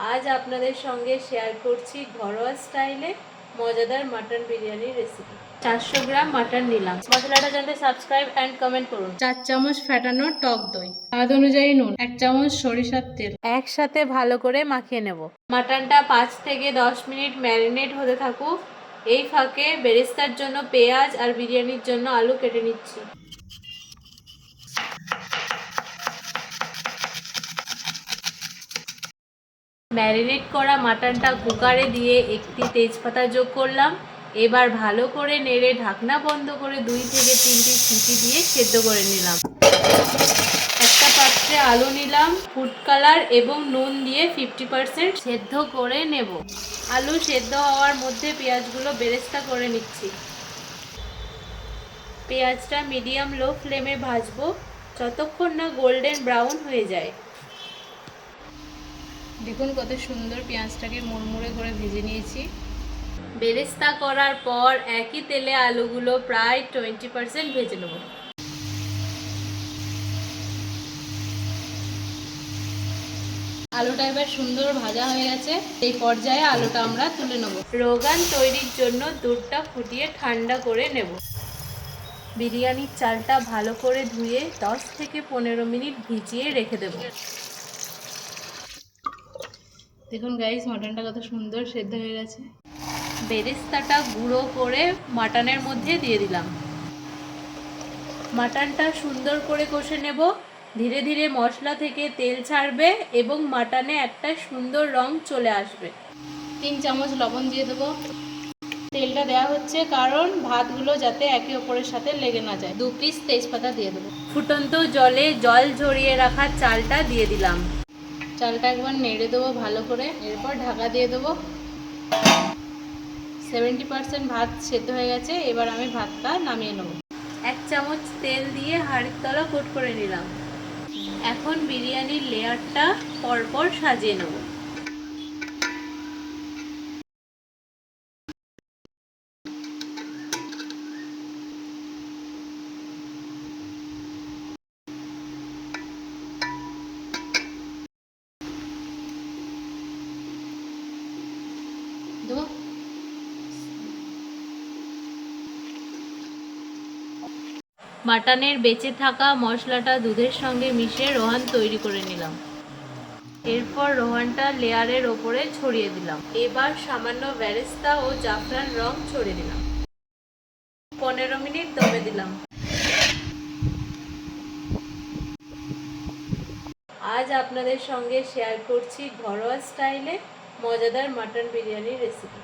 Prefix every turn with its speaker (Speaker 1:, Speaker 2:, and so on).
Speaker 1: আজ আপনাদের সঙ্গে শেয়ার করছি ঘরোয়া স্টাইলে মজাদার মাটন বিরিয়ানির রেসিপি। 400 গ্রাম মাটন নিলাম। মশলাটা জানতে সাবস্ক্রাইব অ্যান্ড কমেন্ট করুন। 4 চামচ ফেটানো টক দই, স্বাদ অনুযায়ী নুন, 1 চামচ সরিষার তেল একসাথে ভালো করে মাখিয়ে নেব। মাটনটা 5 থেকে 10 মিনিট ম্যারিনেট হতে থাকুক। এই ফাঁকে বেরেস্তার জন্য পেঁয়াজ আর বিরিয়ানির জন্য আলু কেটে নিচ্ছি। ম্যারিনেট করা মাটনটা কুকারে দিয়ে একটি তেজপাতা যোগ করলাম। এবার ভালো করে নেড়ে ঢাকনা বন্ধ করে 2 থেকে 3টি সিটি দিয়ে সেদ্ধ করে নিলাম। একটা পাত্রে আলু নিলাম, ফুড কালার এবং নুন দিয়ে 50% সেদ্ধ করে নেব। আলু সেদ্ধ হওয়ার মধ্যে পেঁয়াজগুলো বেরেস্তা করে নিচ্ছি। পেঁয়াজটা মিডিয়াম লো ফ্লেমে ভাজবো যতক্ষণ না গোল্ডেন ব্রাউন হয়ে যায়। দেখুন কত সুন্দর পেঁয়াজটাকে মুড়মুড়ে করে ভেজে নিয়েছি। বেরেস্তা করার পর একই তেলে আলুগুলো প্রায় 20% ভেজে নেব। আলুটা এবার সুন্দর ভাজা হয়ে গেছে। এই পর্যায়ে আলুটা আমরা তুলে নেব। রোগান তৈরির জন্য দুধটা ফুটিয়ে ঠান্ডা করে নেব। বিরিয়ানির চালটা ভালো করে ধুয়ে 10 থেকে 15 মিনিট ভিজিয়ে রেখে দেব। দেখুন গাইস, মাটনটা কত সুন্দর সেদ্ধ হয়ে গেছে। বেরেস্তাটা গুঁড়ো করে মাটনের মধ্যে দিয়ে দিলাম। মাটনটা সুন্দর করে কষে নেব। ধীরে ধীরে মশলা থেকে তেল ছাড়বে এবং মাটনে একটা সুন্দর রং চলে আসবে। 3 চামচ লবণ দিয়ে দেবো। তেলটা দেওয়া হচ্ছে কারণ ভাতগুলো যাতে একে অপরের সাথে লেগে না যায়। 2 পিস তেজপাতা দিয়ে দেবো। ফুটন্ত জলে জল ঝরিয়ে রাখা চালটা দিয়ে দিলাম। চালটা একবার নেড়ে দেবো ভালো করে। এরপর ঢাকা দিয়ে দেবো। 70% ভাত সেদ্ধ হয়ে গেছে। এবার আমি ভাতটা নামিয়ে নেব। 1 চামচ তেল দিয়ে হাঁড়ির তলা কোট করে নিলাম। এখন বিরিয়ানির লেয়ারটা পরপর সাজিয়ে নেব। মাটনের বেঁচে থাকা মশলাটা দুধের সঙ্গে মিশিয়ে রোহান তৈরি করে নিলাম। এরপর রোহানটা লেয়ারের ওপরে ছড়িয়ে দিলাম। এবার সামান্য বেরেস্তা ও জাফরান রং ছড়িয়ে দিলাম। 15 মিনিট দমে দিলাম। আজ আপনাদের সঙ্গে শেয়ার করছি ঘরোয়া স্টাইলে মজাদার মাটন বিরিয়ানির রেসিপি।